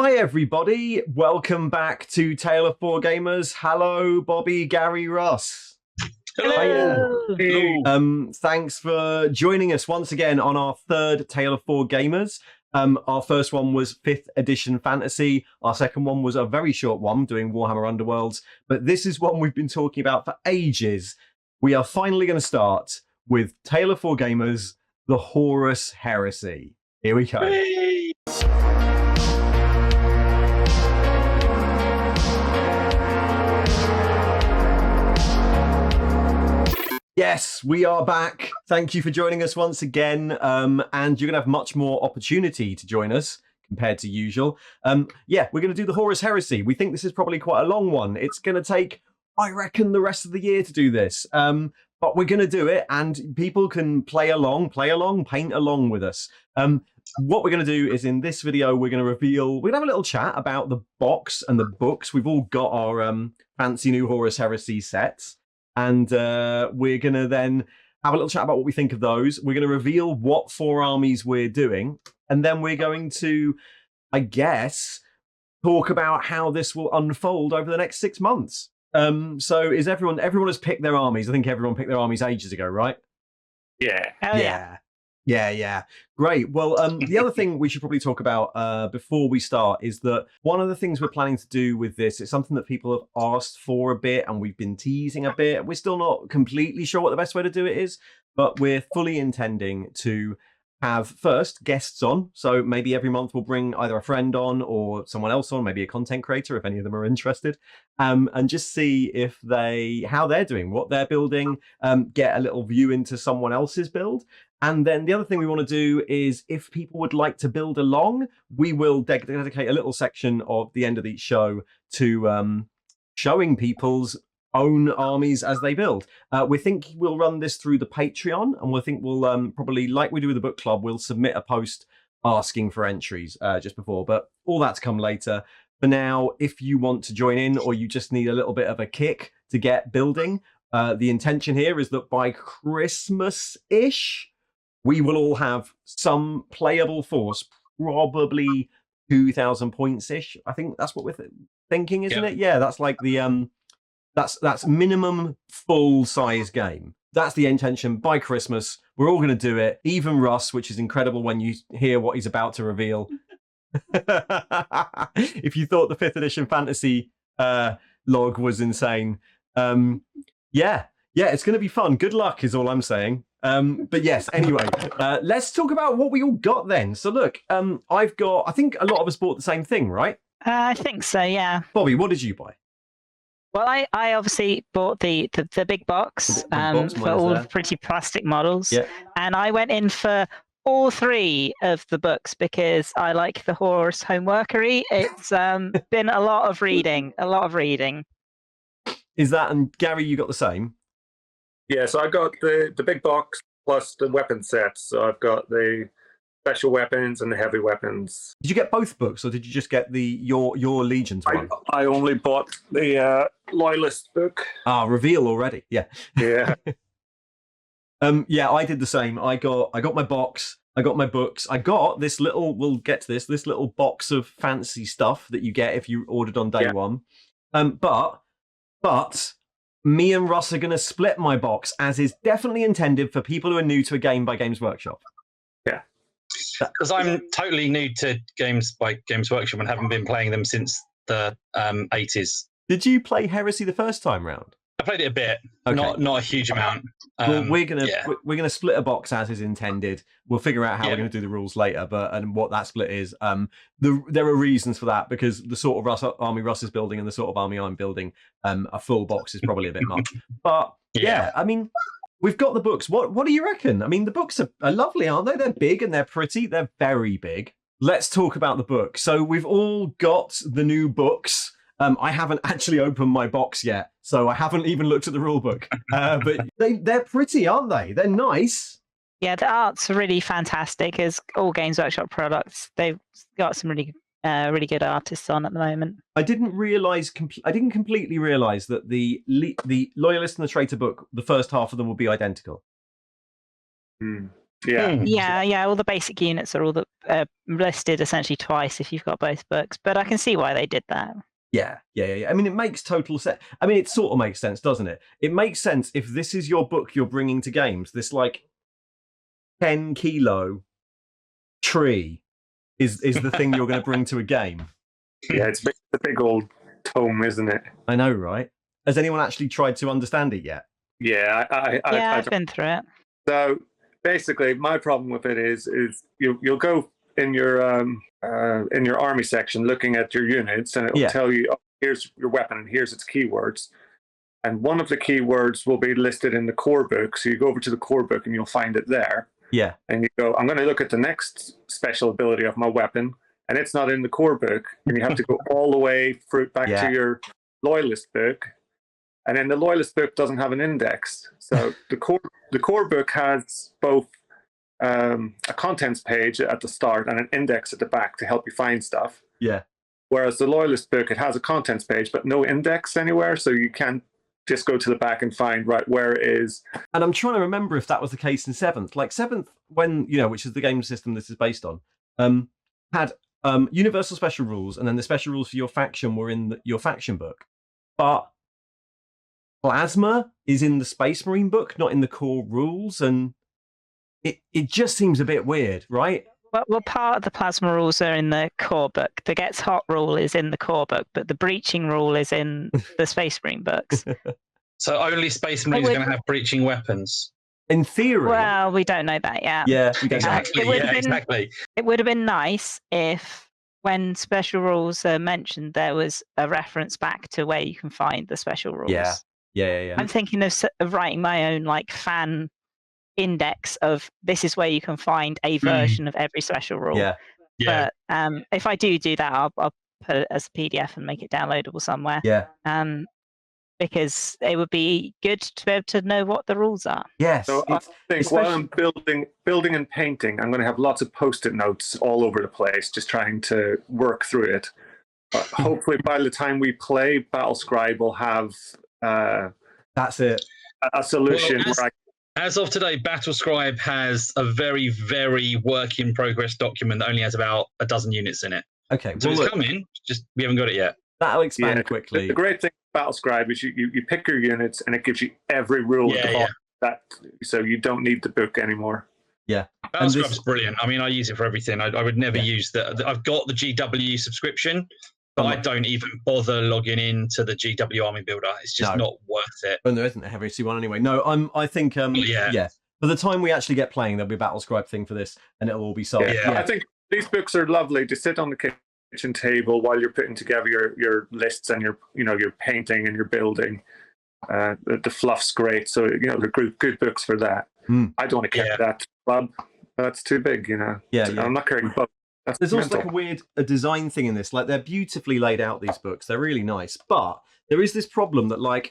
Hi everybody, welcome back to Tale of Four Gamers. Hello, Bobbie, Gary, Russ. Hello. Hello. Thanks for joining us once again on our third Tale of Four Gamers. Our first one was 5th edition fantasy. Our second one was a very short one doing Warhammer Underworlds, but this is one we've been talking about for ages. We are finally going to start with Tale of Four Gamers, the Horus Heresy. Here we go. Hey. Yes, we are back. Thank you for joining us once again. And you're going to have much more opportunity to join us compared to usual. Yeah, we're going to do the Horus Heresy. We think this is probably quite a long one. It's going to take, I reckon, the rest of the year to do this. But we're going to do it, and people can play along, paint along with us. What we're going to do is in this video, we're going to have a little chat about the box and the books. We've all got our fancy new Horus Heresy sets. And we're going to then have a little chat about what we think of those. We're going to reveal what 4 armies we're doing. And then we're going to, I guess, talk about how this will unfold over the next 6 months. So is everyone has picked their armies. I think everyone picked their armies ages ago, right? Yeah. Yeah. Great. Well, the other thing we should probably talk about before we start is that one of the things we're planning to do with this is something that people have asked for a bit and we've been teasing a bit. We're still not completely sure what the best way to do it is, but we're fully intending to have first guests on. So maybe every month we'll bring either a friend on or someone else on, maybe a content creator if any of them are interested, and just see how they're doing, what they're building, get a little view into someone else's build. And then the other thing we want to do is if people would like to build along, we will dedicate a little section of the end of each show to showing people's own armies as they build. We think we'll run this through the Patreon, and we'll probably, like we do with the book club, we'll submit a post asking for entries just before, but all that's come later. For now, if you want to join in or you just need a little bit of a kick to get building, the intention here is that by Christmas-ish, we will all have some playable force, probably 2,000 points-ish. I think that's what we're thinking, isn't it? Yeah, that's like the that's minimum full-size game. That's the intention. By Christmas, we're all going to do it. Even Russ, which is incredible when you hear what he's about to reveal. If you thought the 5th edition fantasy log was insane, yeah, it's going to be fun. Good luck is all I'm saying. But yes, anyway, let's talk about what we all got then. So look, I think a lot of us bought the same thing, right? I think so, yeah. Bobbie, what did you buy? Well, I obviously bought the big box for all the pretty plastic models. Yeah. And I went in for all 3 of the books because I like the Horus Homeworkery. It's been a lot of reading. Is that, and Gary, you got the same? Yeah, so I got the big box plus the weapon set. So I've got the special weapons and the heavy weapons. Did you get both books, or did you just get your Legions one? I only bought the Loyalist book. Ah, reveal already. Yeah. Yeah. Yeah, I did the same. I got my box. I got my books. I got this little. We'll get to this little box of fancy stuff that you get if you ordered on day one. But me and Russ are going to split my box, as is definitely intended for people who are new to a game by Games Workshop. Yeah. Because I'm totally new to games by Games Workshop and haven't been playing them since the 80s. Did you play Heresy the first time round? I played it a bit, okay. not a huge amount. Well, we're gonna split a box as is intended. We'll figure out how we're going to do the rules later, and what that split is. There are reasons for that, because the sort of army Russ is building and the sort of army I'm building, a full box is probably a bit much. But yeah, I mean, we've got the books. What do you reckon? I mean, the books are lovely, aren't they? They're big and they're pretty. They're very big. Let's talk about the book. So we've all got the new books. I haven't actually opened my box yet, so I haven't even looked at the rule book. But they're pretty, aren't they? They're nice. Yeah, the art's really fantastic. As all Games Workshop products, they've got some really good artists on at the moment. I didn't completely realize that the Loyalist and the Traitor book, the first half of them will be identical. Yeah. Yeah. All the basic units are all listed essentially twice if you've got both books. But I can see why they did that. Yeah. I mean, it makes total sense. I mean, it sort of makes sense, doesn't it? It makes sense if this is your book you're bringing to games. This like 10-kilo tree is the thing you're going to bring to a game. Yeah, it's a big old tome, isn't it? I know, right? Has anyone actually tried to understand it yet? Yeah, I've been through it. So basically, my problem with it is you'll go in your army section looking at your units, and it'll tell you, oh, here's your weapon and here's its keywords. And one of the keywords will be listed in the core book. So you go over to the core book and you'll find it there. Yeah. And you go, I'm going to look at the next special ability of my weapon, and it's not in the core book. And you have to go all the way back to your loyalist book. And then the loyalist book doesn't have an index. So the core book has both a contents page at the start and an index at the back to help you find stuff. Yeah. Whereas the loyalist book, it has a contents page, but no index anywhere. So you can't just go to the back and find where it is. And I'm trying to remember if that was the case in 7th. Like 7th, when, which is the game system this is based on, had universal special rules, and then the special rules for your faction were in your faction book. But Plasma is in the Space Marine book, not in the core rules, and it just seems a bit weird, right? Well, part of the Plasma rules are in the core book. The Gets Hot rule is in the core book, but the Breaching rule is in the Space Marine books. So only Space Marine is going to have breaching weapons? In theory. Well, we don't know that yet. Yeah, we don't exactly. Exactly. It would have been nice if, when special rules are mentioned, there was a reference back to where you can find the special rules. Yeah. I'm thinking of writing my own fan index of this is where you can find a version of every special rule. Yeah. But if I do that, I'll put it as a PDF and make it downloadable somewhere. Yeah. Because it would be good to be able to know what the rules are. Yes. So I think while I'm building and painting, I'm going to have lots of Post-it notes all over the place, just trying to work through it. Hopefully, by the time we play, Battlescribe will have that's it. A solution. As of today, Battlescribe has a very, very work in progress document that only has about a dozen units in it. Okay, so it's coming. Just we haven't got it yet. That'll expand quickly. The great thing about Battlescribe is you pick your units and it gives you every rule at the bottom. That so you don't need the book anymore. Yeah, Battlescribe's brilliant. I mean, I use it for everything. I would never use that. I've got the GW subscription, but I don't even bother logging into the GW Army Builder. It's just not worth it. And there isn't a Heresy one anyway. No, I think yeah. By the time we actually get playing, there'll be a Battlescribe thing for this, and it'll all be sold. Yeah. I think these books are lovely to sit on the kitchen table while you're putting together your lists and your painting and your building. The fluff's great, so they're good books for that. I don't want to carry that club. That's too big, I'm not carrying both. There's also like a design thing in this. Like, they're beautifully laid out, these books. They're really nice, but there is this problem that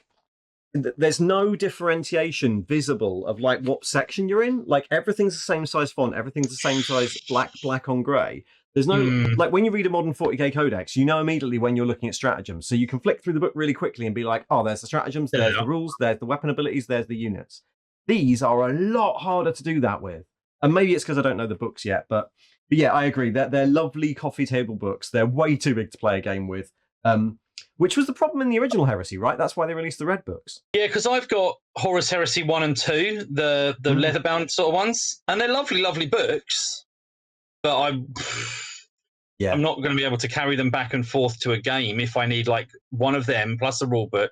there's no differentiation visible of what section you're in. Like, everything's the same size font, everything's the same size black on grey. There's no when you read a modern 40k codex, you know immediately when you're looking at stratagems. So you can flick through the book really quickly and be like, oh, there's the stratagems, there's the rules, there's the weapon abilities, there's the units. These are a lot harder to do that with. And maybe it's because I don't know the books yet, but yeah, I agree. They're lovely coffee table books. They're way too big to play a game with, which was the problem in the original Heresy, right? That's why they released the red books. Yeah, because I've got Horus Heresy 1 and 2, the leather-bound sort of ones, and they're lovely, lovely books, but I'm not going to be able to carry them back and forth to a game if I need one of them, plus a rule book,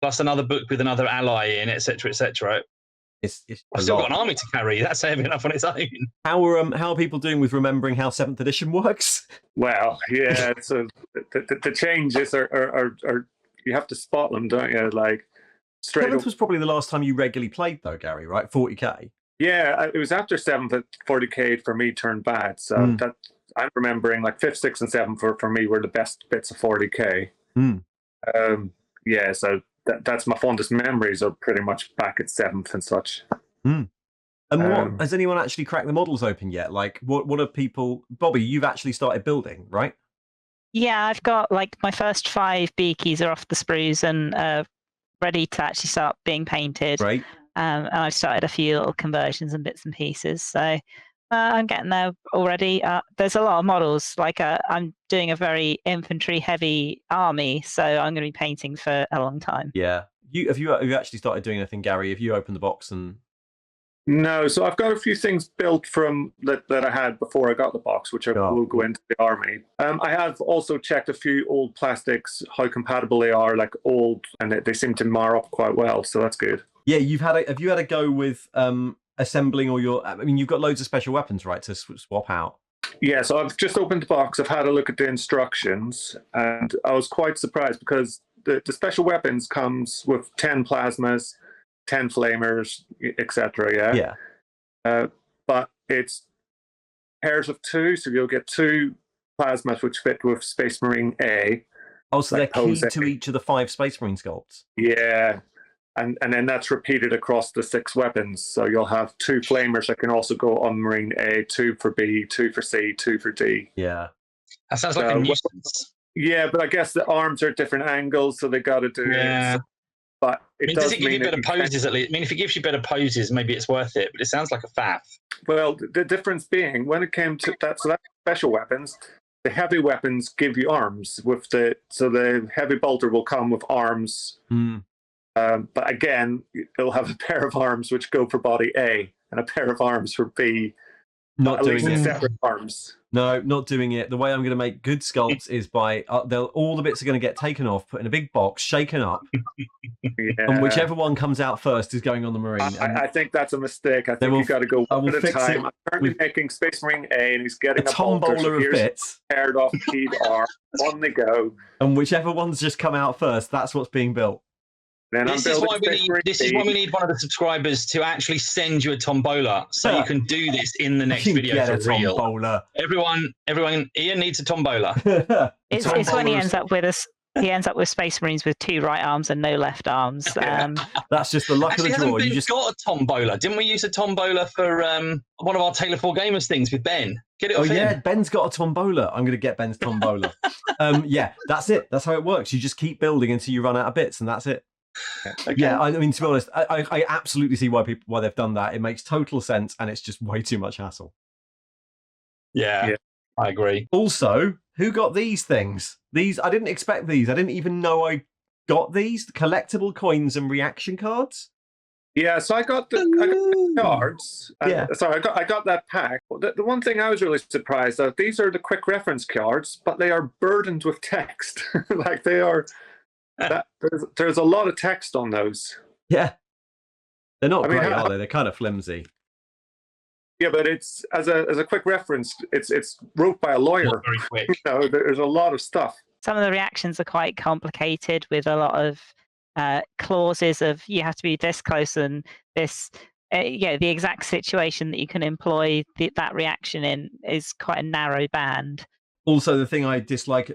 plus another book with another ally in, etc., etc. I've still got an army to carry. That's heavy enough on its own. How are people doing with remembering how 7th edition works? Well, yeah. So the changes are you have to spot them, don't you? Straight 7th was probably the last time you regularly played, though, Gary. Right, 40k. Yeah, it was after 7th that 40k for me turned bad. So that I'm remembering 5th, 6th, and 7th for me were the best bits of 40k. So. That's my fondest memories are pretty much back at 7th and such. And what has anyone actually cracked the models open yet? What are people? Bobbie, you've actually started building, right? Yeah, I've got my first 5 beakies are off the sprues and ready to actually start being painted. Right. and I've started a few little conversions and bits and pieces. So I'm getting there already. There's a lot of models. Like I'm doing a very infantry-heavy army, so I'm going to be painting for a long time. Yeah. Have you actually started doing anything, Gary? Have you opened the box and? No, so I've got a few things built from that I had before I got the box, which will go into the army. I have also checked a few old plastics, how compatible they are, like old, and they seem to mar up quite well, so that's good. Yeah, have you had a go with assembling all your? I mean, you've got loads of special weapons, right, to swap out. Yeah, so I've just opened the box. I've had a look at the instructions, and I was quite surprised because the special weapons comes with 10 plasmas, 10 flamers, etc. Yeah. But it's pairs of 2, so you'll get 2 plasmas which fit with Space Marine A. Oh, so they're key to each of the 5 Space Marine sculpts. Yeah. And then that's repeated across the 6 weapons. So you'll have 2 flamers that can also go on Marine A, 2 for B, 2 for C, 2 for D. Yeah. That sounds like a nuisance. Yeah, but I guess the arms are at different angles, so they got to do it. But does it give you better poses at least? I mean, if it gives you better poses, maybe it's worth it. But it sounds like a faff. Well, the difference being when it came to that, so that's special weapons. The heavy weapons give you arms so the heavy bolter will come with arms. But again, it'll have a pair of arms which go for body A and a pair of arms for B. Not doing it. Separate arms. No, not doing it. The way I'm going to make good sculpts is by all the bits are going to get taken off, put in a big box, shaken up, and whichever one comes out first is going on the Marine. I think that's a mistake. I think you've got to go one at a time. I'm currently making Space Marine A, and he's getting a tombola of bits paired off keyed R. On they go. And whichever one's just come out first, that's what's being built. This is why we need one of the subscribers to actually send you a tombola, so you can do this in the next video for real. Tombola. Everyone, Ian needs a tombola. It's when he ends up with Space Marines with 2 right arms and no left arms. That's just the luck of the draw. You just got a tombola. Didn't we use a tombola for one of our Taylor 4 Gamers things with Ben? Get it off him. Yeah, Ben's got a tombola. I'm going to get Ben's tombola. Yeah, that's it. That's how it works. You just keep building until you run out of bits, and that's it. Okay. Yeah, I mean, to be honest, I absolutely see why they've done that. It makes total sense, and it's just way too much hassle. Yeah, I agree. Also, who got these things? I didn't expect these. I didn't even know I got these. The collectible coins and reaction cards. Yeah, so I got the cards. Sorry, I got that pack. The one thing I was really surprised at, these are the quick reference cards, but they are burdened with text. Like they are. There's a lot of text on those. Yeah, they're not great, are they? They're kind of flimsy. Yeah, but it's as a quick reference. It's wrote by a lawyer. Not very quick. There's a lot of stuff. Some of the reactions are quite complicated with a lot of clauses of you have to be this close and this. The exact situation that you can employ that reaction in is quite a narrow band. Also, the thing I dislike,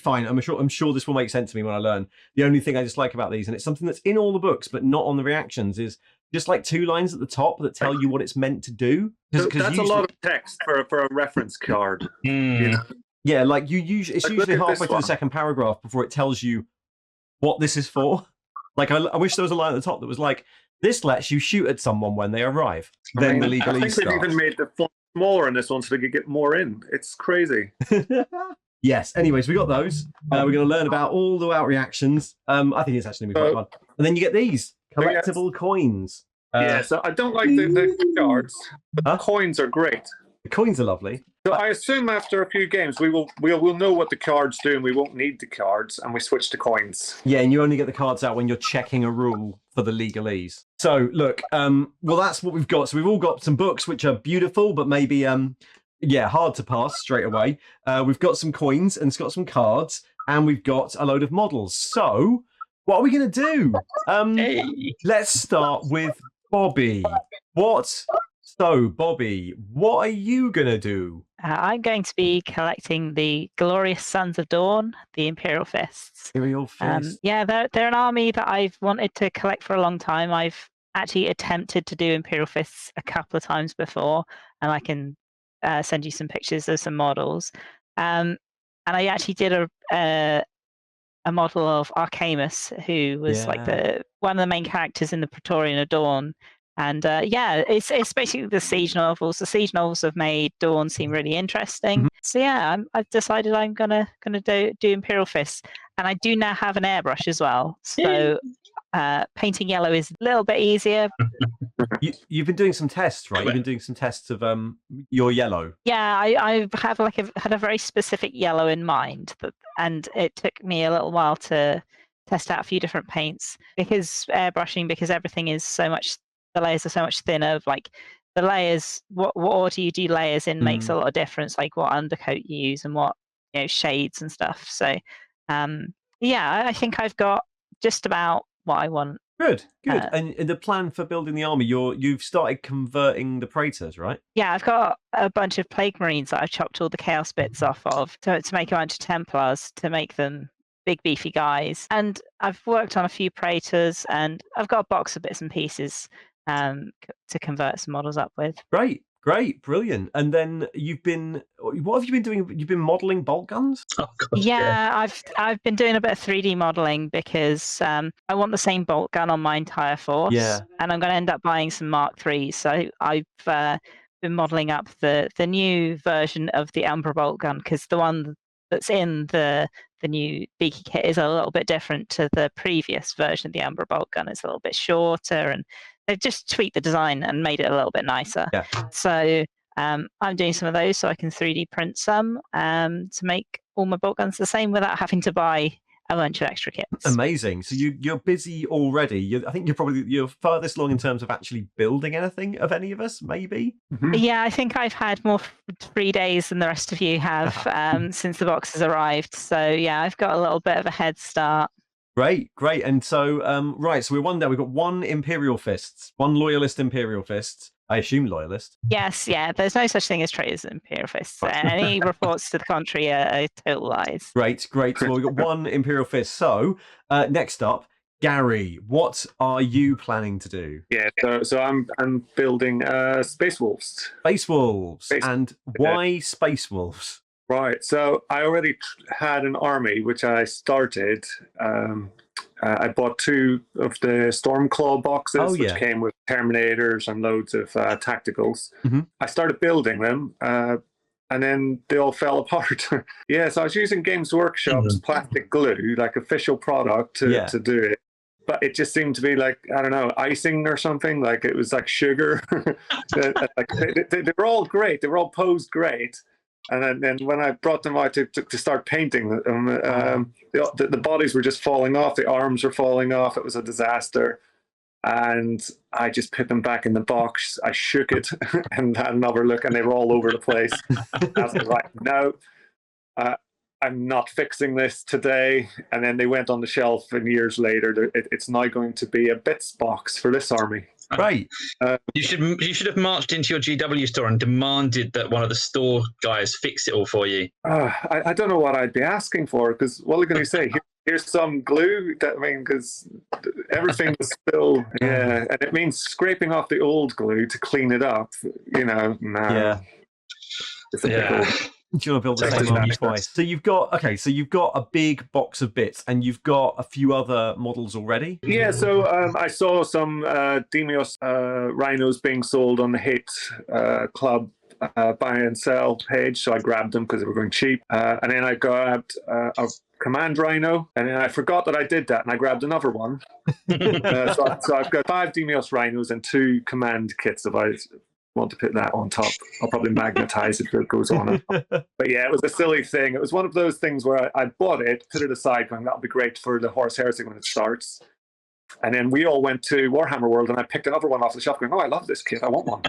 fine, I'm sure this will make sense to me when I learn. The only thing I dislike about these, and it's something that's in all the books but not on the reactions, is just like 2 lines at the top that tell you what it's meant to do. That's usually a lot of text for a reference card. Yeah, like it's usually halfway through the second paragraph before it tells you what this is for. Like I wish there was a line at the top that was like, "This lets you shoot at someone when they arrive." Then the legalese I think they've even made the font smaller in this one so they could get more in. It's crazy. Yes. Anyways, we got those. We're going to learn about all the out reactions. I think it's actually going to be quite fun. And then you get these collectible coins. So I don't like the cards, but the coins are great. The coins are lovely. So I assume after a few games we'll know what the cards do and we won't need the cards and we switch to coins. Yeah, and you only get the cards out when you're checking a rule for the legalese. So look, well that's what we've got. So we've all got some books which are beautiful, but maybe hard to pass straight away. We've got some coins and it's got some cards, and we've got a load of models. So what are we going to do? Let's start with Bobbie. So, Bobbie, what are you going to do? I'm going to be collecting the Glorious Sons of Dawn, the Imperial Fists. Imperial Fists. They're an army that I've wanted to collect for a long time. I've actually attempted to do Imperial Fists a couple of times before, and I can send you some pictures of some models. And I actually did a a model of Arcamus, who was like one of the main characters in the Praetorian of Dawn. And yeah, it's basically the siege novels. The siege novels have made Dawn seem really interesting. So yeah, I've decided I'm gonna do Imperial Fists, and I do now have an airbrush as well. So painting yellow is a little bit easier. You've been doing some tests, right? You've been doing some tests of your yellow. Yeah, I have had a very specific yellow in mind, and it took me a little while to test out a few different paints because airbrushing, because everything is so much. The layers are so much thinner. Like the layers, what order you do layers in makes a lot of difference. Like what undercoat you use and what shades and stuff. So, yeah, I think I've got just about what I want. Good. And the plan for building the army, you've started converting the Praetors, right? Yeah, I've got a bunch of Plague Marines that I've chopped all the Chaos bits off of to make a bunch of Templars to make them big beefy guys. And I've worked on a few Praetors, and I've got a box of bits and pieces to convert some models up with. Great, brilliant. And then what have you been doing? You've been modeling bolt guns? Oh, God, yeah, I've been doing a bit of 3D modeling because I want the same bolt gun on my entire force. Yeah. And I'm going to end up buying some Mark IIIs. So I've been modeling up the new version of the Umbra bolt gun, because the one that's in the new Beaky kit is a little bit different to the previous version of the Umbra bolt gun. It's a little bit shorter, and they've just tweaked the design and made it a little bit nicer. Yeah. So I'm doing some of those so I can 3D print some to make all my bolt guns the same without having to buy a bunch of extra kits. Amazing. So you're busy already. I think you're furthest along in terms of actually building anything of any of us, maybe? Yeah, I think I've had more 3 days than the rest of you have since the box has arrived. So yeah, I've got a little bit of a head start. Great. And so, so we're one down. We've got one Imperial Fists, one Loyalist Imperial Fists. I assume Loyalist. Yes, yeah. There's no such thing as traitors and Imperial Fists. Any reports to the contrary are total lies. Great. Well, we've got one Imperial Fist. So, next up, Gary, what are you planning to do? Yeah, so I'm building Space Wolves. Space Wolves. And why Space Wolves? Right, so I already had an army, which I started. I bought 2 of the Stormclaw boxes, which came with Terminators and loads of tacticals. I started building them, and then they all fell apart. Yeah, so I was using Games Workshop's plastic glue, like official product, to do it. But it just seemed to be like, I don't know, icing or something. Like it was like sugar. They were all great. They were all posed great. And then when I brought them out to start painting them, the bodies were just falling off. The arms were falling off. It was a disaster. And I just put them back in the box. I shook it and had another look, and they were all over the place. I was like, no, I'm not fixing this today. And then they went on the shelf, and years later, it's now going to be a bits box for this army. Right. You should have marched into your GW store and demanded that one of the store guys fix it all for you. I don't know what I'd be asking for, because what are they going to say? Here's some glue. Because everything was still, and it means scraping off the old glue to clean it up. No. Yeah. It's a bit old. Do you want to build the same army twice? So you've got a big box of bits, and you've got a few other models already. Yeah, so I saw some Demios rhinos being sold on the Hate Club buy and sell page, so I grabbed them because they were going cheap. And then I grabbed a Command Rhino, and then I forgot that I did that, and I grabbed another one. So I've got 5 Demios rhinos and 2 Command kits if I want to put that on top. I'll probably magnetize it if it goes on. But yeah, it was a silly thing. It was one of those things where I bought it, put it aside, going, that'll be great for the Horus Heresy when it starts. And then we all went to Warhammer World, and I picked another one off the shelf going, I love this kit, I want one.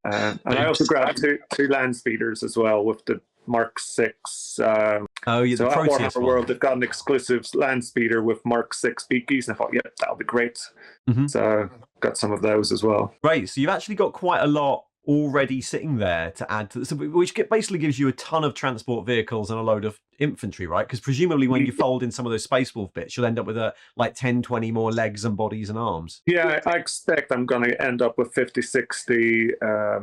And I also grabbed two land speeders as well with the Mark 6. So at Warhammer World, they've got an exclusive land speeder with Mark 6 beakies, and I thought, that'll be great. So got some of those as well. Great. So you've actually got quite a lot already sitting there to add to, which basically gives you a ton of transport vehicles and a load of infantry, right? Because presumably when you fold in some of those Space Wolf bits, you'll end up with like 10, 20 more legs and bodies and arms. Yeah, I expect I'm going to end up with 50, 60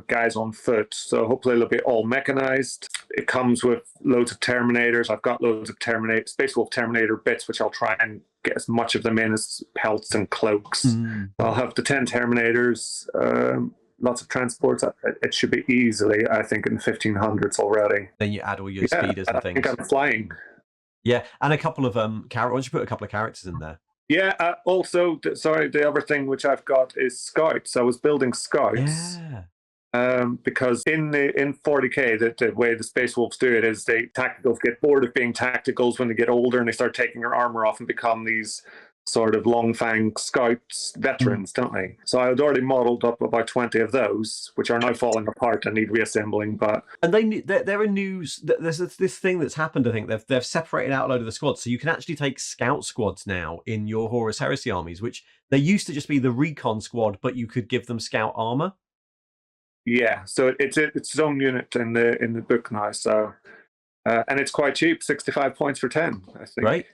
guys on foot. So hopefully it'll be all mechanized. It comes with loads of Terminators. I've got loads of Space Wolf Terminator bits, which I'll try and get as much of them in as pelts and cloaks. I'll have the 10 Terminators, lots of transports. It should be easily, I think, in the 1500s already. Then you add all your speeders and things. I think I'm flying. Yeah, and a couple of characters. Why don't you put a couple of characters in there? Yeah, also, the other thing which I've got is scouts. I was building scouts. Yeah. Because in 40k, the way the Space Wolves do it is tacticals get bored of being tacticals when they get older and they start taking their armor off and become these sort of long fang scouts veterans, don't they? So I had already modelled up about 20 of those, which are now falling apart and need reassembling. And there are news. There's this thing that's happened. I think they've separated out a load of the squads, so you can actually take scout squads now in your Horus Heresy armies, which they used to just be the recon squad, but you could give them scout armor. Yeah, so it's its own unit in the book now. So and it's quite cheap, 65 points for 10, I think. Right.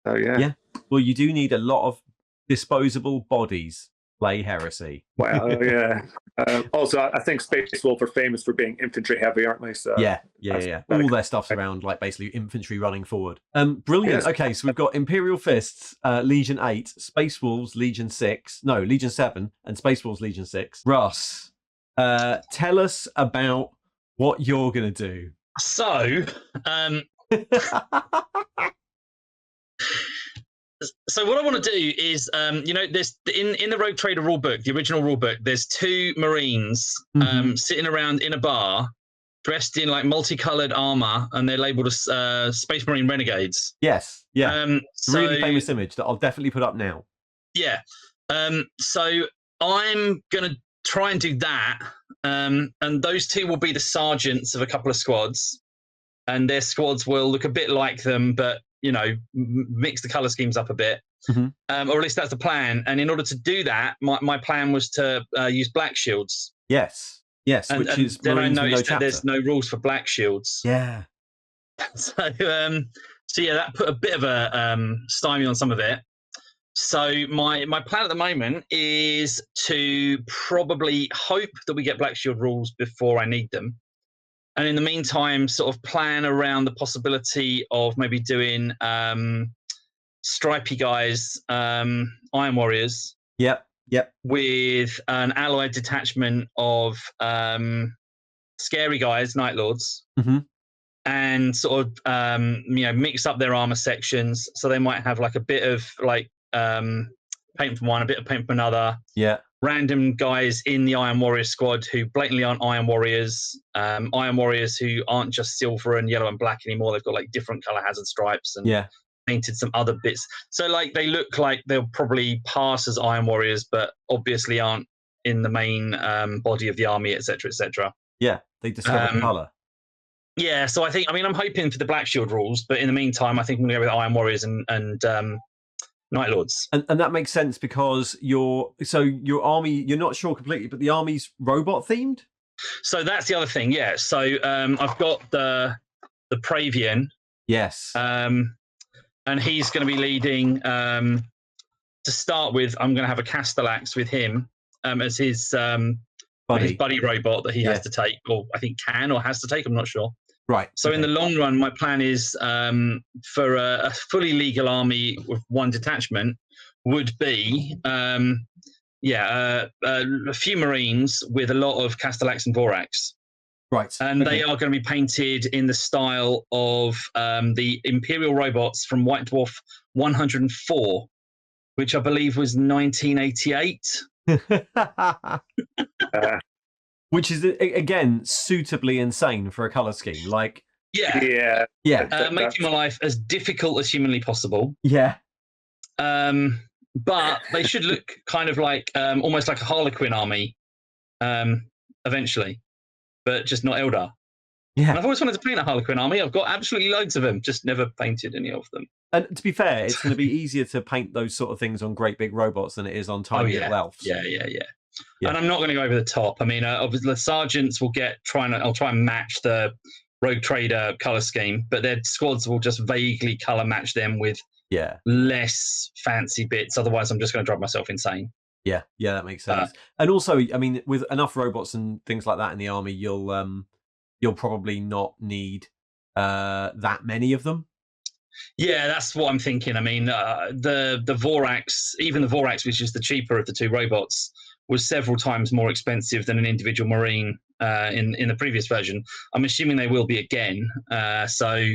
So yeah. Well, you do need a lot of disposable bodies. Play Heresy. Well, yeah. Also, I think Space Wolf are famous for being infantry heavy, aren't they? So yeah. All their stuff's around like basically infantry running forward. Brilliant. Yes. Okay, so we've got Imperial Fists, Legion 8, Space Wolves, Legion 7, and Space Wolves, Legion 6. Russ, tell us about what you're going to do. So, so what I want to do is, there's in the Rogue Trader rulebook, the original rulebook, there's 2 Marines sitting around in a bar, dressed in like multicolored armor, and they're labeled as Space Marine Renegades. Yes, yeah, really famous image that I'll definitely put up now. Yeah, so I'm gonna try and do that, and those 2 will be the sergeants of a couple of squads, and their squads will look a bit like them, but mix the color schemes up a bit, or at least that's the plan. And in order to do that, my plan was to use black shields. Yes, and, which is then Marines I noticed that there's no rules for black shields. Yeah. So yeah, that put a bit of a stymie on some of it. So my plan at the moment is to probably hope that we get black shield rules before I need them. And in the meantime, sort of plan around the possibility of maybe doing stripy guys, Iron Warriors. Yep. With an allied detachment of scary guys, Night Lords, and sort of mix up their armor sections. So they might have like a bit of like paint from one, a bit of paint from another. Yeah. Random guys in the Iron Warrior squad who blatantly aren't Iron Warriors who aren't just silver and yellow and black anymore. They've got like different color hazard stripes and painted some other bits. So like they look like they'll probably pass as Iron Warriors, but obviously aren't in the main body of the army, etc., etc. Yeah, they discover color. Yeah, so I'm hoping for the Black Shield rules, but in the meantime, I think I'm going to go with Iron Warriors and Night Lords. And that makes sense because your army, you're not sure completely, but the army's robot themed? So that's the other thing, yeah. So I've got the Pravian. Yes. And he's going to be leading, to start with, I'm going to have a Castellax with him as his buddy robot that he has to take, or I think can or has to take, I'm not sure. Right. So in the long run, my plan is for a fully legal army with one detachment would be, a few Marines with a lot of Castellax and Vorax. Right. And they are going to be painted in the style of the Imperial robots from White Dwarf 104, which I believe was 1988. Which is, again, suitably insane for a colour scheme. Like, making my life as difficult as humanly possible. Yeah. But they should look kind of like almost like a Harlequin army eventually, but just not Eldar. Yeah. And I've always wanted to paint a Harlequin army. I've got absolutely loads of them, just never painted any of them. And to be fair, it's going to be easier to paint those sort of things on great big robots than it is on tiny little elves. Yeah. And I'm not going to go over the top. I mean, obviously the sergeants will I'll try and match the Rogue Trader color scheme, but their squads will just vaguely color match them with less fancy bits. Otherwise, I'm just going to drive myself insane. Yeah, that makes sense. And also, I mean, with enough robots and things like that in the army, you'll probably not need that many of them. Yeah, that's what I'm thinking. I mean, the Vorax, even the Vorax, which is the cheaper of the two robots, was several times more expensive than an individual Marine in the previous version. I'm assuming they will be again. So,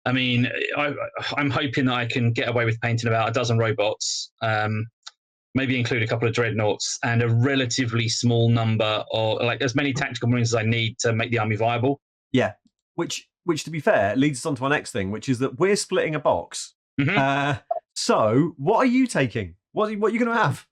I mean, I'm hoping that I can get away with painting about a dozen robots, maybe include a couple of dreadnoughts and a relatively small number, or like as many tactical Marines as I need to make the army viable. Yeah, which to be fair, leads us on to our next thing, which is that we're splitting a box. Mm-hmm. So, what are you taking? What are you going to have?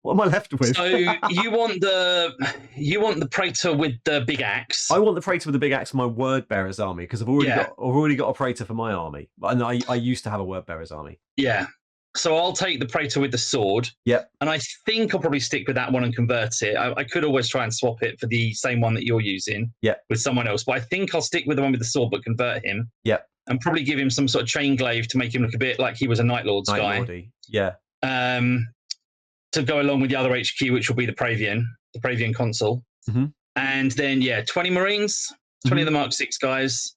What am I left with? So you want the Praetor with the big axe? I want the Praetor with the big axe for my Word Bearers army because I've already got a Praetor for my army, and I used to have a Word Bearers army. Yeah. So I'll take the Praetor with the sword. Yep. And I think I'll probably stick with that one and convert it. I could always try and swap it for the same one that you're using. Yep. With someone else, but I think I'll stick with the one with the sword, but convert him. Yep. And probably give him some sort of chain glaive to make him look a bit like he was a Night Lord's guy. Yeah. To go along with the other HQ, which will be the Praevian consul. Mm-hmm. And then, 20 Marines, 20 of the Mark 6 guys,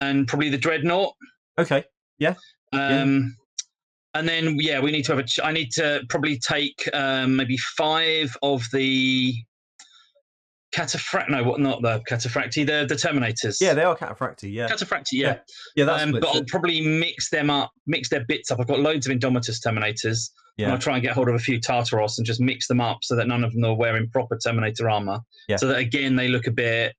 and probably the Dreadnought. Okay, yeah. And then, we need to have I need to probably take maybe 5 of the not the Cataphracti, the Terminators. Yeah, they are Cataphracti, yeah. Cataphracti, yeah. Yeah, that's but I'll probably mix their bits up. I've got loads of Indomitus Terminators. Yeah. And I'll try and get hold of a few Tartaros and just mix them up so that none of them are wearing proper Terminator armor. Yeah. So that, again, they look a bit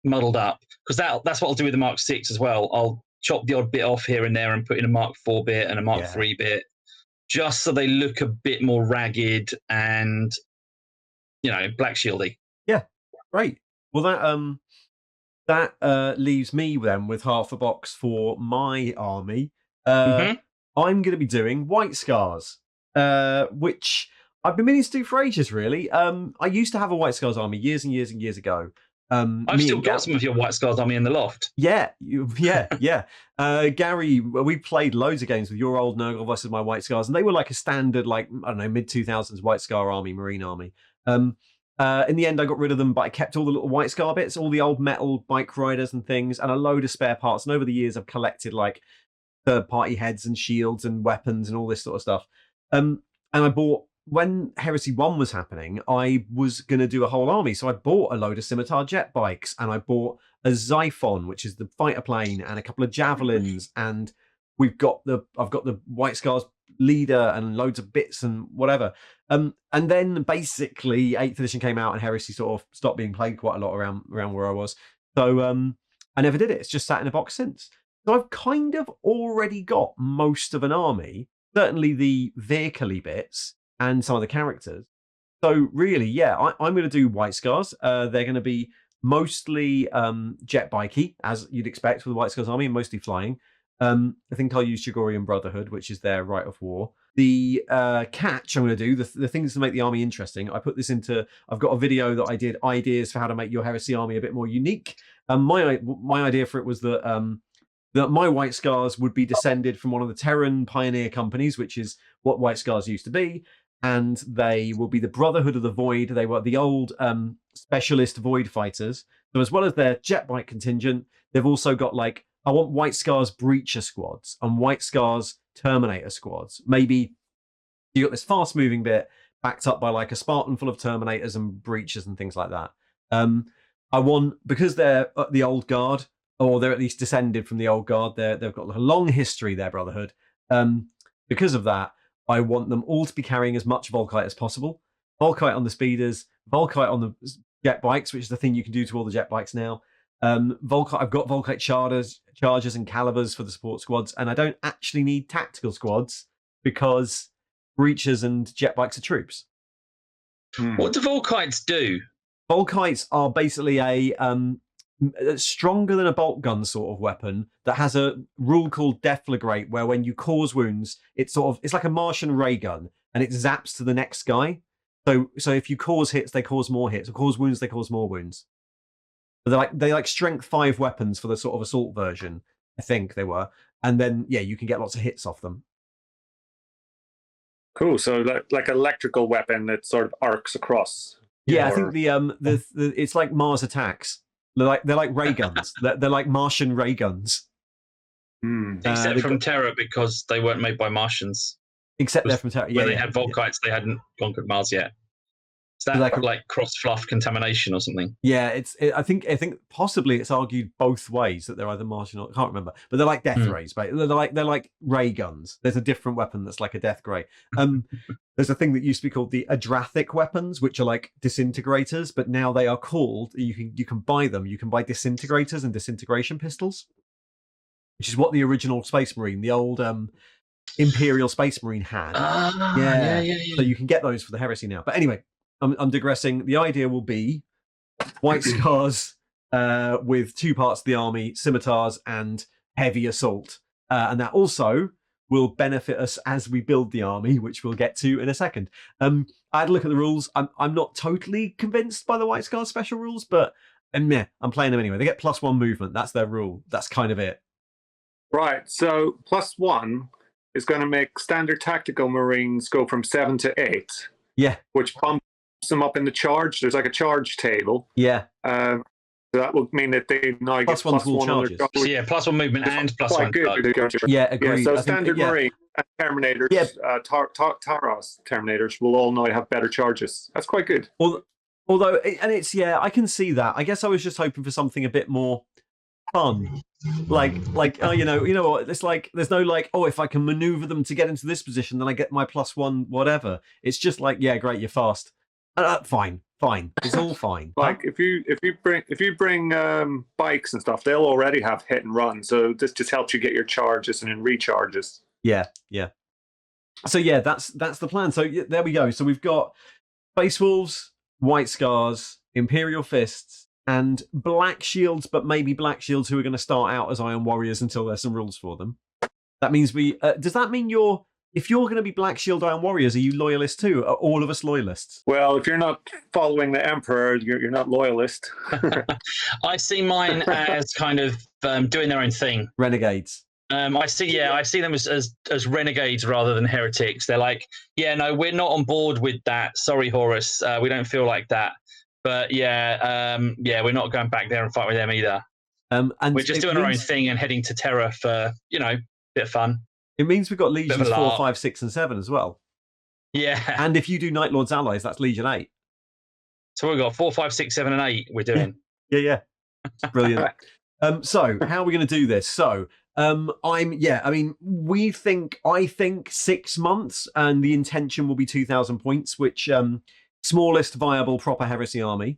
muddled up. Because that's what I'll do with the Mark 6 as well. I'll chop the odd bit off here and there and put in a Mark 4 bit and a Mark 3 bit, just so they look a bit more ragged and, black shieldy. Yeah, great. Well, that leaves me then with half a box for my army. I'm going to be doing White Scars. Which I've been meaning to do for ages, really. I used to have a White Scars army years and years and years ago. I've still got some of your White Scars army in the loft. Yeah. Gary, we played loads of games with your old Nurgle versus my White Scars, and they were like a standard, mid-2000s White Scar army, Marine army. In the end, I got rid of them, but I kept all the little White Scar bits, all the old metal bike riders and things, and a load of spare parts. And over the years, I've collected third-party heads and shields and weapons and all this sort of stuff. And I bought, when Heresy 1 was happening, I was going to do a whole army. So I bought a load of scimitar jet bikes, and I bought a Xiphon, which is the fighter plane, and a couple of javelins. And I've got the White Scars leader and loads of bits and whatever. And then basically 8th edition came out and Heresy sort of stopped being played quite a lot around where I was. So I never did it. It's just sat in a box since. So I've kind of already got most of an army. Certainly the vehicle-y bits and some of the characters. So really, I'm going to do White Scars. They're going to be mostly jet bikey, as you'd expect for the White Scars army, and mostly flying. I think I'll use Chagorian Brotherhood, which is their Rite of War. The catch I'm going to do, the things to make the army interesting, I've got a video that I did, ideas for how to make your Heresy army a bit more unique. My idea for it was that my White Scars would be descended from one of the Terran pioneer companies, which is what White Scars used to be, and they will be the Brotherhood of the Void. They were the old specialist Void fighters. So as well as their jet bike contingent, they've also got I want White Scars Breacher squads and White Scars Terminator squads. Maybe you got this fast moving bit backed up by a Spartan full of Terminators and Breachers and things like that. I want, because they're the old guard, or they're at least descended from the old guard. They've got a long history, their Brotherhood. Because of that, I want them all to be carrying as much Volkite as possible. Volkite on the speeders, Volkite on the jet bikes, which is the thing you can do to all the jet bikes now. Volkite, I've got Volkite chargers and calibers for the support squads, and I don't actually need tactical squads because Breachers and jet bikes are troops. What do Volkites do? Volkites are basically a stronger than a bolt gun sort of weapon that has a rule called deflagrate, where when you cause wounds, it's like a Martian ray gun and it zaps to the next guy. So if you cause hits, they cause more hits. Or cause wounds, they cause more wounds. But they like strength 5 weapons for the sort of assault version. I think they were, and then you can get lots of hits off them. Cool. So like electrical weapon that sort of arcs across. Yeah, I think the it's like Mars attacks. They're like ray guns. they're like Martian ray guns. Except from Terra, because they weren't made by Martians. Except they're from Terra. When they had Volkites, they hadn't conquered Mars yet. Is that like cross-fluff contamination or something? Yeah, I think possibly it's argued both ways that they're either Martian or I can't remember, but they're like death rays. But they're like ray guns. There's a different weapon that's like a death ray. There's a thing that used to be called the Adrathic weapons, which are like disintegrators, but now they are called. You can buy them. You can buy disintegrators and disintegration pistols, which is what the original Space Marine, the old Imperial Space Marine had. Yeah. So you can get those for the Heresy now. But anyway. I'm digressing. The idea will be white scars with 2 parts of the army, scimitars and heavy assault. And that also will benefit us as we build the army, which we'll get to in a second. I had a look at the rules. I'm not totally convinced by the white scars special rules, but I'm playing them anyway. They get +1 movement. That's their rule. That's kind of it. Right. So +1 is going to make standard tactical Marines go from 7 to 8. Yeah. Which bumps them up in the charge. There's like a charge table. Yeah. So that will mean that they now get +1 +1 on their charge. So +1 movement and +1 charge. Yeah, agreed. So standard Marine and Terminators, Taros Terminators will all now have better charges. That's quite good. Although, I can see that. I guess I was just hoping for something a bit more fun. Like you know what? It's like there's no like, if I can maneuver them to get into this position, then I get my +1 whatever. It's just like, great, you're fast. Fine. It's all fine. Like if you bring bikes and stuff, they'll already have hit and run. So this just helps you get your charges and then recharges. Yeah. So that's the plan. So there we go. So we've got Space Wolves, White Scars, Imperial Fists, and Black Shields, but maybe Black Shields who are going to start out as Iron Warriors until there's some rules for them. That means does that mean if you're going to be Black Shield Iron Warriors, are you loyalists too? Are all of us loyalists? Well, if you're not following the Emperor, you're not loyalist. I see mine as kind of doing their own thing. Renegades. I see them as renegades rather than heretics. They're like, no, we're not on board with that. Sorry, Horus, we don't feel like that. But we're not going back there and fight with them either. And we're just doing our own thing and heading to Terra for a bit of fun. It means we've got Legions 4, 5, 6, and 7 as well. Yeah. And if you do Night Lord's Allies, that's Legion 8. So we've got 4, 5, 6, 7, and 8 we're doing. Yeah. Brilliant. So how are we going to do this? So I think 6 months, and the intention will be 2,000 points, which smallest viable proper Heresy army.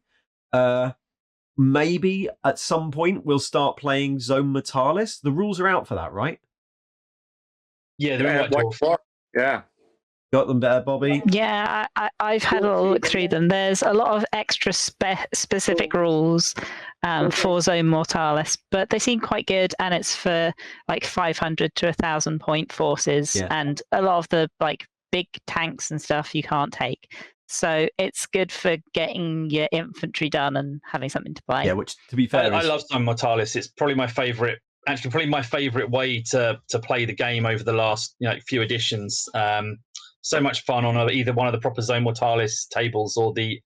Maybe at some point we'll start playing Zone Mortalis. The rules are out for that, right? Yeah, they're in White Dwarf. Yeah. Got them there, Bobbie? Yeah, I've had a little look through them. There's a lot of extra specific rules for Zone Mortalis, but they seem quite good, and it's for like 500 to 1,000 point forces, and a lot of the like big tanks and stuff you can't take. So it's good for getting your infantry done and having something to play. Yeah, which to be fair, I love Zone Mortalis. It's probably my favourite. Actually, probably my favourite way to play the game over the last few editions. So much fun on either one of the proper Zone Mortalis tables or the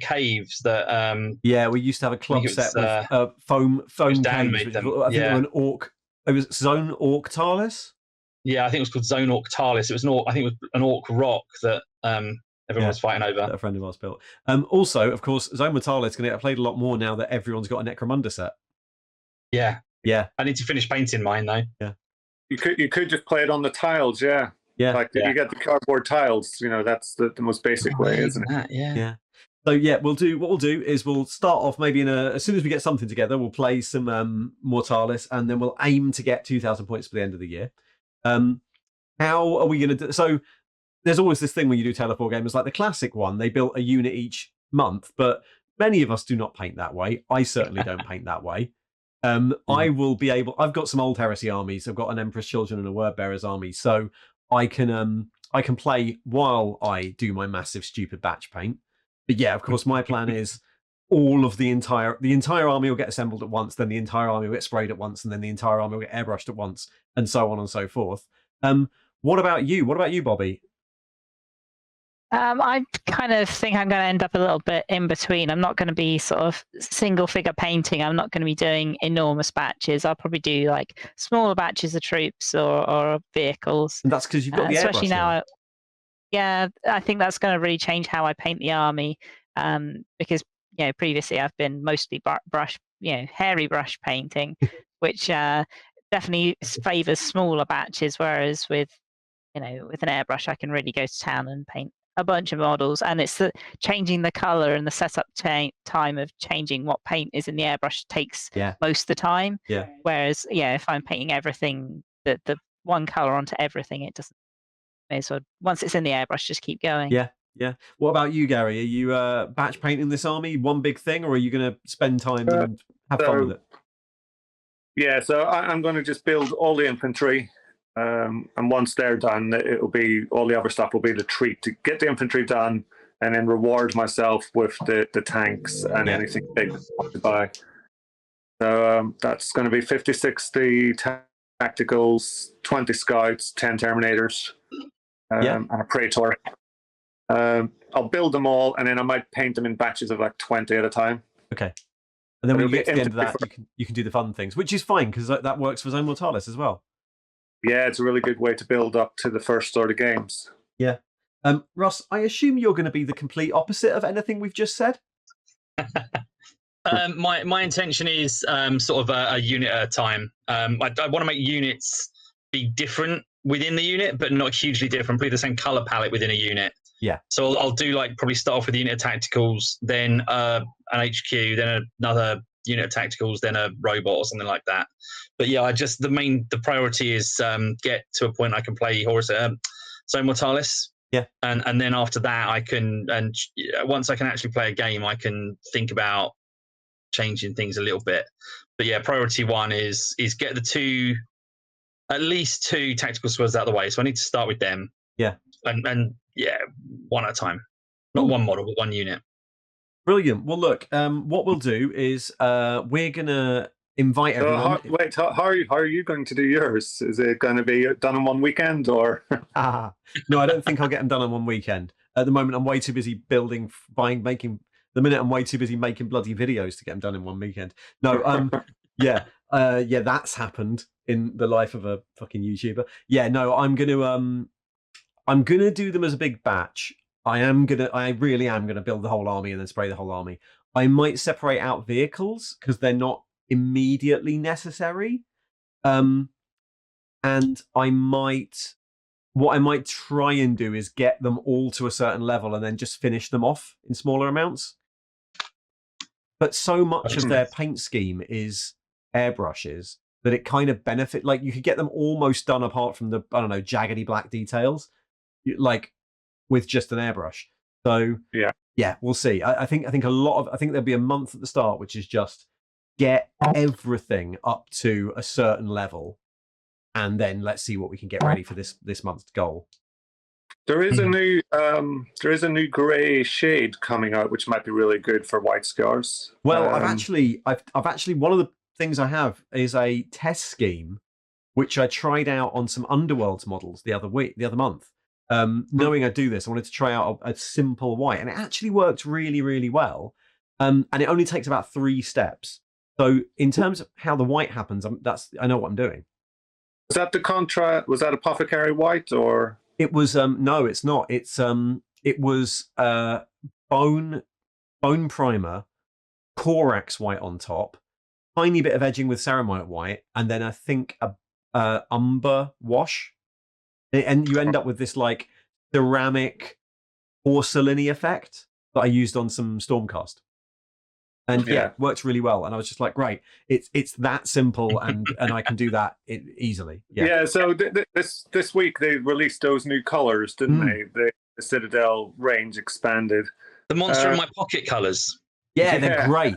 caves that. We used to have a club set with foam caves. I think an orc. It was Zone Orctalis. Yeah, I think it was called Zone Orctalis. It was I think it was an orc rock that everyone was fighting over. That a friend of ours built. Also, of course, Zone Mortalis is going to get played a lot more now that everyone's got a Necromunda set. Yeah. Yeah. I need to finish painting mine though. Yeah. You could just play it on the tiles, yeah. Yeah. Like you get the cardboard tiles, that's the most basic way, isn't it? Yeah. So we'll start off maybe as soon as we get something together, we'll play some Mortalis, and then we'll aim to get 2,000 points for the end of the year. How are we going to do? So there's always this thing when you do teleport games, like the classic one, they built a unit each month, but many of us do not paint that way. I certainly don't paint that way. I will be able. I've got some old Heresy armies. I've got an Emperor's Children and a Word Bearer's army, so I can I can play while I do my massive stupid batch paint. But yeah, of course, my plan is all of the entire army will get assembled at once, then the entire army will get sprayed at once, and then the entire army will get airbrushed at once, and so on and so forth. What about you? What about you, Bobbie? I kind of think I'm going to end up a little bit in between. I'm not going to be sort of single figure painting. I'm not going to be doing enormous batches. I'll probably do like smaller batches of troops or vehicles. And that's because you've got the especially airbrush now. Yeah, I think that's going to really change how I paint the army. Because previously I've been mostly hairy brush painting, which definitely favors smaller batches. Whereas with an airbrush, I can really go to town and paint a bunch of models, and it's changing the color and the setup time of changing what paint is in the airbrush takes most of the time. Yeah. Whereas, if I'm painting everything, the one color onto everything, it doesn't. So once it's in the airbrush, just keep going. Yeah. Yeah. What about you, Gary? Are you batch painting this army, one big thing, or are you going to spend time and have fun with it? Yeah. So I'm going to just build all the infantry. And once they're done, it'll be all the other stuff will be the treat to get the infantry done, and then reward myself with the tanks and anything big to buy. So that's going to be 50, 60 tacticals, 20 scouts, 10 terminators, and a praetor. I'll build them all, and then I might paint them in batches of like 20 at a time. Okay. And then when you get to the end of that, you can do the fun things, which is fine because that works for Zone Mortalis as well. Yeah, it's a really good way to build up to the first sort of games. Yeah. Russ, I assume you're going to be the complete opposite of anything we've just said? My intention is sort of a unit at a time. I want to make units be different within the unit, but not hugely different. Probably the same color palette within a unit. Yeah. So I'll do probably start off with a unit of tacticals, then an HQ, then another unit of tacticals, then a robot or something like that. But yeah, the priority is get to a point I can play Horus, Zone Mortalis. Yeah. And then after that I can, and once I can actually play a game, I can think about changing things a little bit. But yeah, priority one is get at least two tactical squads out of the way. So I need to start with them. Yeah. And yeah, one at a time. Not one model, but one unit. Brilliant. Well, look, what we'll do is we're going to invite everyone. How are you going to do yours? Is it going to be done in one weekend or? No, I don't think I'll get them done in one weekend. At the moment, I'm way too busy making. The minute I'm way too busy making bloody videos to get them done in one weekend. No, yeah, that's happened in the life of a fucking YouTuber. Yeah, no, I'm gonna do them as a big batch. I really am gonna build the whole army and then spray the whole army. I might separate out vehicles because they're not immediately necessary. And what I might try and do is get them all to a certain level and then just finish them off in smaller amounts. But so much of their paint scheme is airbrushes that it kind of benefit. Like you could get them almost done apart from the, I don't know, jaggedy black details, like with just an airbrush. So yeah, we'll see. I think there'll be a month at the start, which is just get everything up to a certain level, and then let's see what we can get ready for this month's goal. There is a new grey shade coming out, which might be really good for white scars. Well, I've actually one of the things I have is a test scheme, which I tried out on some Underworlds models the other month. Knowing I do this, I wanted to try out a simple white, and it actually worked really, really well. And it only takes about 3 steps. So in terms of how the white happens, I know what I'm doing. Was that the contrast? Was that Apothecary white or? It was no, it's not. It was bone primer, Corax white on top, tiny bit of edging with ceramite white, and then I think a umber wash, and you end up with this like ceramic porcelain-y effect that I used on some Stormcast. And yeah, worked really well. And I was just like, great, it's that simple, and I can do that easily. Yeah. So this week they released those new colors, didn't they? The Citadel range expanded. The monster in my pocket colors. Yeah, they're great.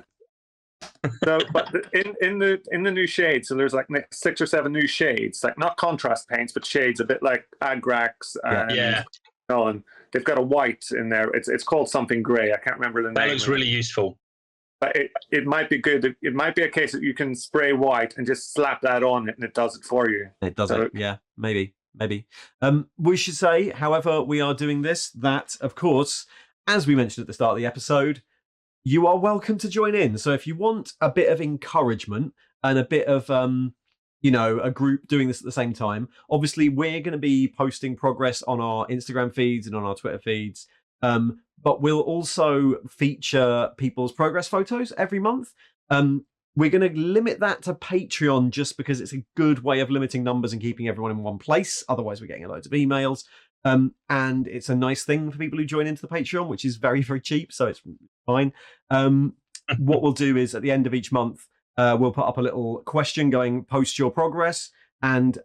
So, but in the new shades, so there's like 6 or 7 new shades, like not contrast paints, but shades, a bit like Agrax and and they've got a white in there. It's called something grey. I can't remember the name. That looks really useful. But it might be good. It might be a case that you can spray white and just slap that on it, and it does it for you. It does it. Yeah, maybe. We should say, however we are doing this, that of course, as we mentioned at the start of the episode, you are welcome to join in. So if you want a bit of encouragement and a bit of, a group doing this at the same time, obviously we're going to be posting progress on our Instagram feeds and on our Twitter feeds. But we'll also feature people's progress photos every month. We're going to limit that to Patreon just because it's a good way of limiting numbers and keeping everyone in one place. Otherwise, we're getting loads of emails. And it's a nice thing for people who join into the Patreon, which is very, very cheap. So it's fine. What we'll do is at the end of each month, we'll put up a little question going, post your progress. And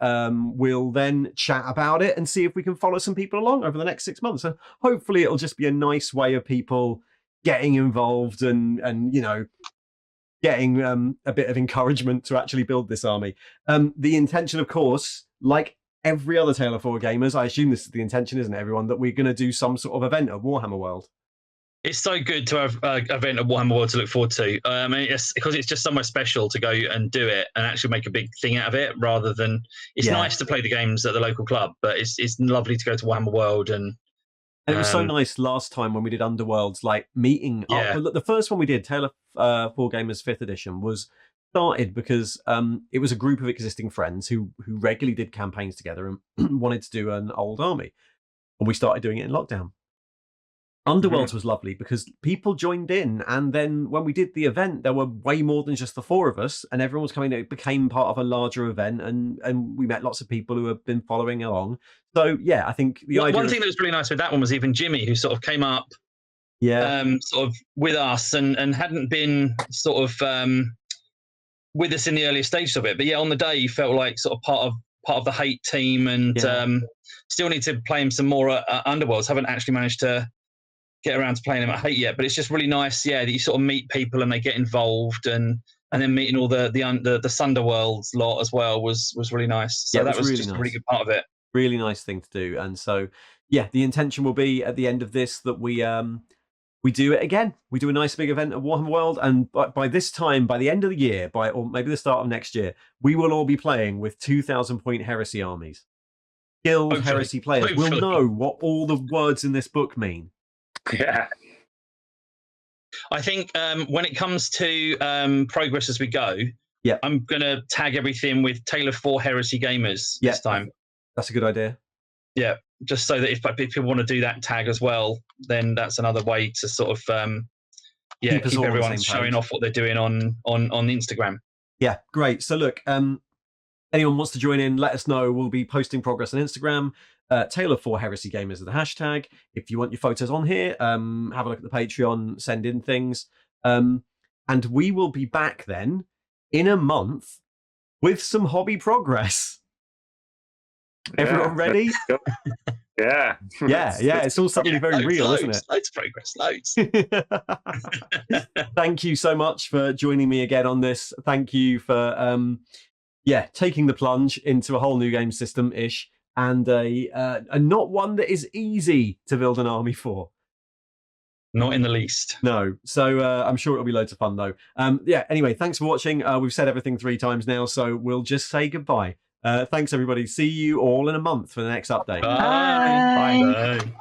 we'll then chat about it and see if we can follow some people along over the next 6 months. So hopefully it'll just be a nice way of people getting involved and getting a bit of encouragement to actually build this army. The intention, of course, like every other Tale of Four gamers, I assume this is the intention, isn't it, everyone, that we're going to do some sort of event at Warhammer World. It's so good to have an event at Warhammer World to look forward to. It's because it's just somewhere special to go and do it and actually make a big thing out of it, rather than it's nice to play the games at the local club, but it's lovely to go to Warhammer World. And it was so nice last time when we did Underworlds, like meeting up. The first one we did, Tale of Four Gamers 5th edition, was started because it was a group of existing friends who regularly did campaigns together and wanted to do an old army, and we started doing it in lockdown. Underworlds was lovely because people joined in, and then when we did the event, there were way more than just the 4 of us, and everyone was coming. It became part of a larger event, and we met lots of people who have been following along. So yeah, I think the idea. One thing that was really nice with that one was even Jimmy, who sort of came up, sort of with us, and hadn't been sort of with us in the earlier stages of it, but on the day he felt like sort of part of the hate team, and still need to play him some more at Underworlds. Haven't actually managed to get around to playing them at hate yet, but it's just really nice, that you sort of meet people and they get involved, and then meeting all the Sunderworlds lot as well was really nice. So that was really just nice. A really good part of it. Really nice thing to do. And so the intention will be at the end of this that we do it again. We do a nice big event at Warhammer World, and by this time, by the end of the year, or maybe the start of next year, we will all be playing with 2,000-point Heresy armies. Skilled Heresy players will know what all the words in this book mean. Yeah, I think when it comes to progress as we go, I'm going to tag everything with Tale of Four Heresy Gamers this time. That's a good idea. Yeah, just so that if people want to do that tag as well, then that's another way to sort of keep everyone showing off what they're doing on Instagram. Yeah, great. So look, anyone wants to join in, let us know. We'll be posting progress on Instagram. Tale of Four Heresy Gamers is the hashtag. If you want your photos on here, have a look at the Patreon, send in things. And we will be back then in a month with some hobby progress. Everyone ready? Yeah. It's all suddenly very real, isn't it? Loads of progress, loads. Thank you so much for joining me again on this. Thank you for taking the plunge into a whole new game system-ish. And a not one that is easy to build an army for. Not in the least. No. So I'm sure it'll be loads of fun, though. Anyway, thanks for watching. We've said everything 3 times now, so we'll just say goodbye. Thanks, everybody. See you all in a month for the next update. Bye. Bye.